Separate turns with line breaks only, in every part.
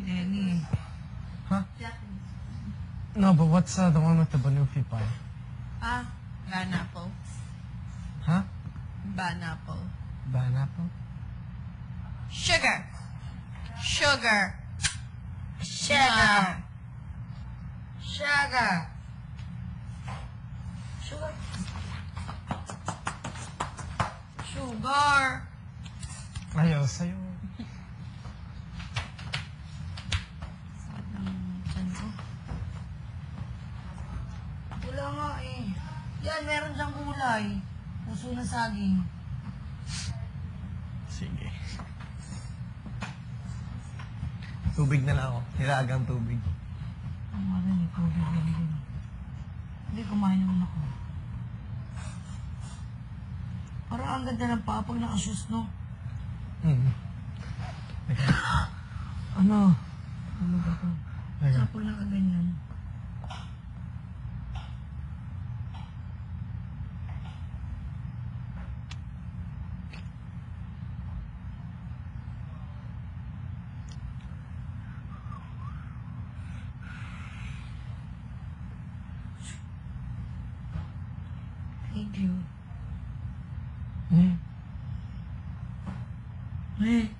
Any.
Huh? No, but what's the one with the Banufi pie?
Banapple.
Huh?
Banapple.
Pineapple?
Sugar. Sugar.
Sugar. Sugar. Sugar. Sugar.
Ayaw sa'yo.
Wala nga eh. Yan, meron siyang kulay. Puso na saging.
Sige. Tubig na lang ako. Nilagang tubig.
Ang mga rin, tubig na rin. Hindi, kumain naman ako. Parang ang ganda ng paa pag nakashoes, no?
Ano?
Ano ba ito? Kapag nakaganyan. Thank you. Eh.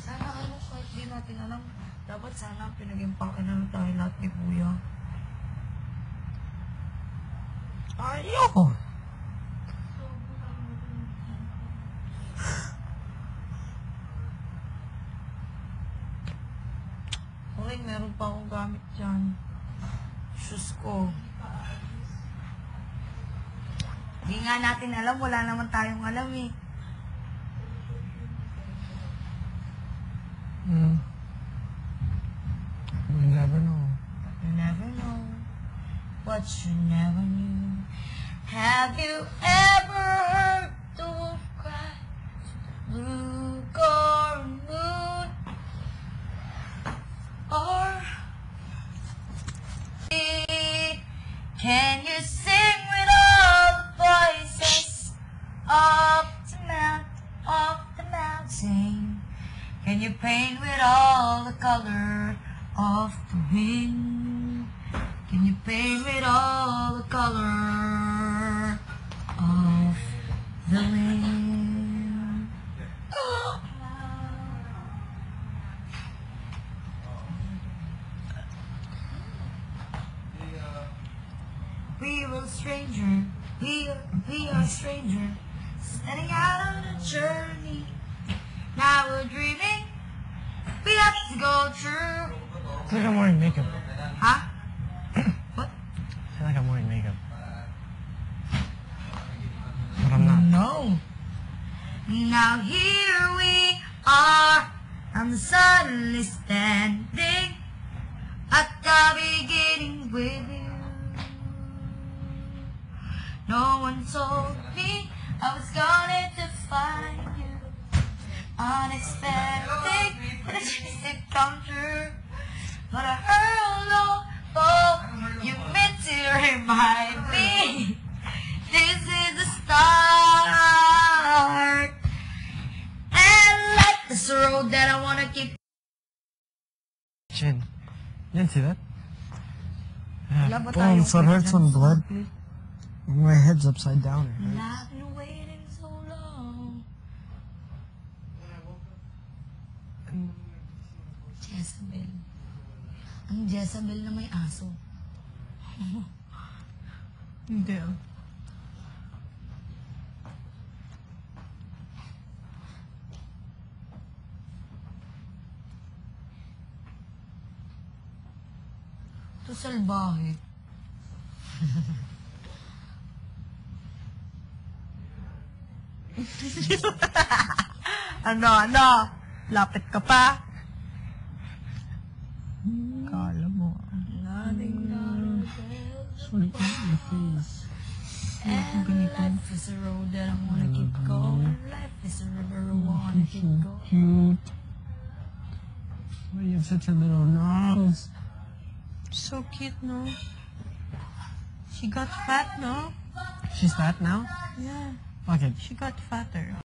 Sana ano, kahit di natin alam, dapat sana pinag-impakan na tayo lahat ni Kuya.
Ayoko!
Okay, meron pa akong gamit dyan. Shoes ko. Di nga natin alam, wala naman tayong alam eh.
We never know.
You never know what you never knew. Have you ever heard the wolf cry? Blue or moon? Or can you sing with all the voices of the mountain? Can you paint with all the color of the wind? Can you paint with all the color of the wind? We were a stranger, we are a stranger, setting out on a journey. Now we're dreaming, we have to go through.
I feel like I'm wearing makeup.
Huh? What?
I feel like I'm wearing makeup. But I'm not.
No. Now here we are, I'm suddenly standing at the beginning with you. No one told me I was going to find you. Unexpected, but it just did come true. But I heard you meant to remind me this is the start. And like this road that I wanna keep.
Chin. You didn't see that?
Wala ba
Boom,
tayong
so it hurts when blood.
please?
My head's upside down. It hurts.
I've been waiting so long. Jezebel. Ang Jezebel na may aso.
Hindi.
Ito salbahe.
Ano? Lapit ka pa? Kala mo.
Sorry, my face.
And life is a road that I wanna keep going. Life is a river I wanna keep going.
Cute. Why you have such a little nose?
So cute, no? She got fat, no?
She's fat now?
Yeah,
Okay.
she got fatter.